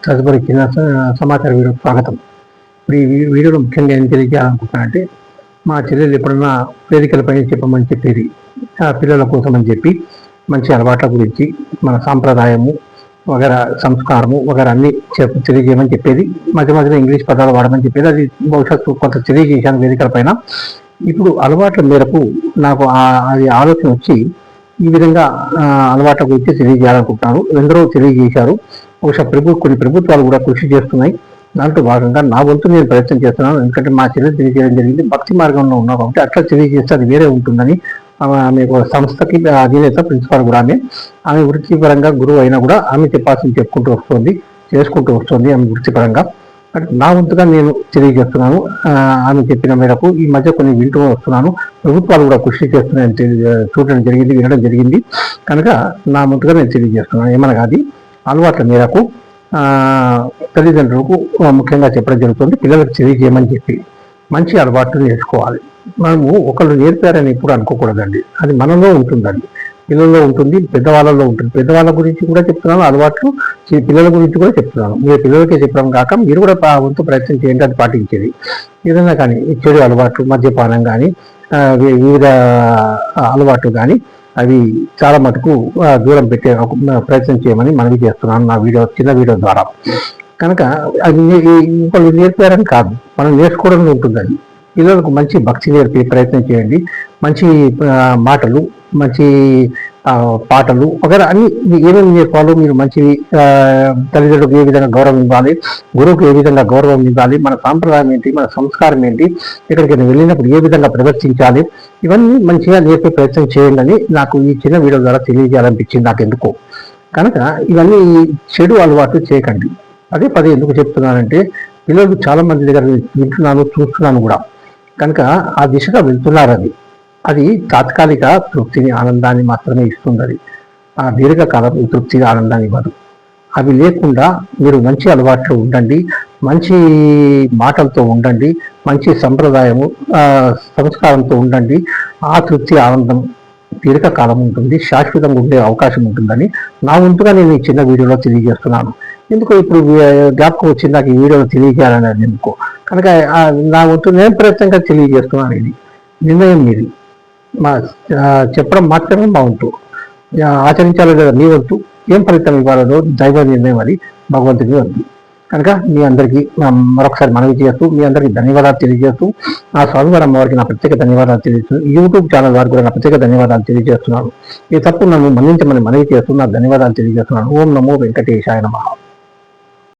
తదుపరి చిన్న సమాచార వీడియోకి స్వాగతం. ఇప్పుడు ఈ వీడియోలో ముఖ్యంగా ఏం తెలియజేయాలనుకుంటున్నానంటే, మా చెల్లెలు ఎప్పుడన్నా వేదికలపై చెప్పమని చెప్పేది పిల్లల కోసం అని చెప్పి మంచి అలవాట్ల గురించి, మన సాంప్రదాయము వగర సంస్కారము వగర అన్ని తెలియజేయమని చెప్పేది. మధ్య మధ్యలో ఇంగ్లీష్ పదాలు వాడమని చెప్పేది. అది భవిష్యత్తు కొంత తెలియజేశాను వేదికల పైన. ఇప్పుడు అలవాట్ల మేరకు నాకు అది ఆలోచన వచ్చి ఈ విధంగా అలవాట్ల గురించి తెలియజేయాలనుకుంటున్నాను. ఎందరో తెలియజేశారు. బహుశా కొన్ని ప్రభుత్వాలు కూడా కృషి చేస్తున్నాయి. దాంట్లో భాగంగా నా వంతు నేను ప్రయత్నం చేస్తున్నాను. ఎందుకంటే మా చెల్లెలు తెలియజేయడం జరిగింది. భక్తి మార్గంలో ఉన్నాం కాబట్టి అట్లా తెలియజేస్తే అది వేరే ఉంటుందని ఆమె సంస్థకి అధినేత ప్రిన్సిపాల్ కూడా ఆమె వృత్తిపరంగా గురువు అయినా కూడా ఆమె చెప్పాల్సింది చేసుకుంటూ వస్తుంది ఆమె వృత్తిపరంగా. నా వంతుగా నేను తెలియజేస్తున్నాను. ఆమె చెప్పిన మేరకు ఈ మధ్య కొన్ని వింటూ వస్తున్నాను. ప్రభుత్వాలు కూడా కృషి చేస్తున్నాయని చూడడం జరిగింది, వినడం జరిగింది. కనుక నా వంతుగా నేను తెలియజేస్తున్నాను. ఏమనగా అది అలవాట్ల మేరకు తల్లిదండ్రులకు ముఖ్యంగా చెప్పడం జరుగుతుంది. పిల్లలకు తెలియజేయమని చెప్పి మంచి అలవాట్లు నేర్చుకోవాలి. మనము ఒకళ్ళు నేర్పారని ఎప్పుడు అనుకోకూడదండి. అది మనలో ఉంటుందండి, పిల్లల్లో ఉంటుంది, పెద్దవాళ్ళలో ఉంటుంది. పెద్దవాళ్ళ గురించి కూడా చెప్తున్నాను, అలవాట్లు పిల్లల గురించి కూడా చెప్తున్నాను. మీరు పిల్లలకే చెప్పడం కాక మీరు కూడా వంతు ప్రయత్నం చేయండి అది పాటించేది. ఏదైనా కానీ చెడు అలవాట్లు, మద్యపానం కానీ వివిధ అలవాట్లు కానీ అవి చాలా మటుకు దూరం పెట్టే ప్రయత్నం చేయమని మనవి చేస్తున్నాను నా చిన్న వీడియో ద్వారా. కనుక అది వాళ్ళు నేర్పారని కాదు, మనం నేర్చుకోవడం ఉంటుందని. పిల్లలకు మంచి భక్తి నేర్పే ప్రయత్నం చేయండి. మంచి మాటలు, మంచి పాటలు వగైరా అన్ని ఏమేమి నేర్పాలో మీరు మంచి తల్లిదండ్రులకు ఏ విధంగా గౌరవం ఇవ్వాలి, గురువుకు ఏ విధంగా గౌరవం ఇవ్వాలి, మన సాంప్రదాయం ఏంటి, మన సంస్కారం ఏంటి, ఎక్కడికైనా వెళ్ళినప్పుడు ఏ విధంగా ప్రదర్శించాలి, ఇవన్నీ మంచిగా నేర్పే ప్రయత్నం చేయండి అని నాకు ఈ చిన్న వీడియో ద్వారా తెలియజేయాలనిపించింది నాకు ఎందుకో. కనుక ఇవన్నీ చెడు అలవాటు చేయకండి. పదే ఎందుకు చెప్తున్నానంటే పిల్లలు చాలా మంది దగ్గర వింటున్నాను, చూస్తున్నాను కూడా. కనుక ఆ దిశగా వెళ్తున్నారు. అది తాత్కాలిక తృప్తిని, ఆనందాన్ని మాత్రమే ఇస్తుంది. ఆ దీర్ఘకాలం తృప్తిగా ఆనందాన్ని ఇవ్వదు. అవి లేకుండా మీరు మంచి అలవాట్లు ఉండండి, మంచి మాటలతో ఉండండి, మంచి సంప్రదాయము సంస్కారంతో ఉండండి. ఆ తృప్తి, ఆనందం దీర్ఘకాలం ఉంటుంది, శాశ్వతంగా ఉండే అవకాశం ఉంటుందని నా వంతుగా నేను ఈ చిన్న వీడియోలో తెలియజేస్తున్నాను. ఎందుకో ఇప్పుడు జ్ఞాపకం వచ్చింది నాకు ఈ వీడియోలో తెలియజేయాలనేది ఎందుకో. కనుక నా వంతు నేను ప్రయత్నంగా తెలియజేస్తున్నాను. ఇది నిర్ణయం మీది. చెప్పడం మాత్రమే మా వంతు, ఆచరించాలి కదా మీ వంతు. ఏం ఫలితం ఇవ్వాలనో దైవ నిర్ణయం అది, భగవంతుని వంతు. కనుక మీ అందరికీ మరొకసారి మనవి చేస్తూ మీ అందరికీ ధన్యవాదాలు తెలియజేస్తూ, నా స్వామివారి అమ్మవారికి నా ప్రత్యేక ధన్యవాదాలు తెలియజేస్తూ, యూట్యూబ్ ఛానల్ వారికి కూడా నా ప్రత్యేక ధన్యవాదాలు తెలియజేస్తున్నాను. ఈ తప్పు నన్ను మన్నించమని మనవి చేస్తూ నాకు ధన్యవాదాలు తెలియజేస్తున్నాను. ఓం నమో వెంకటేశాయ నమః.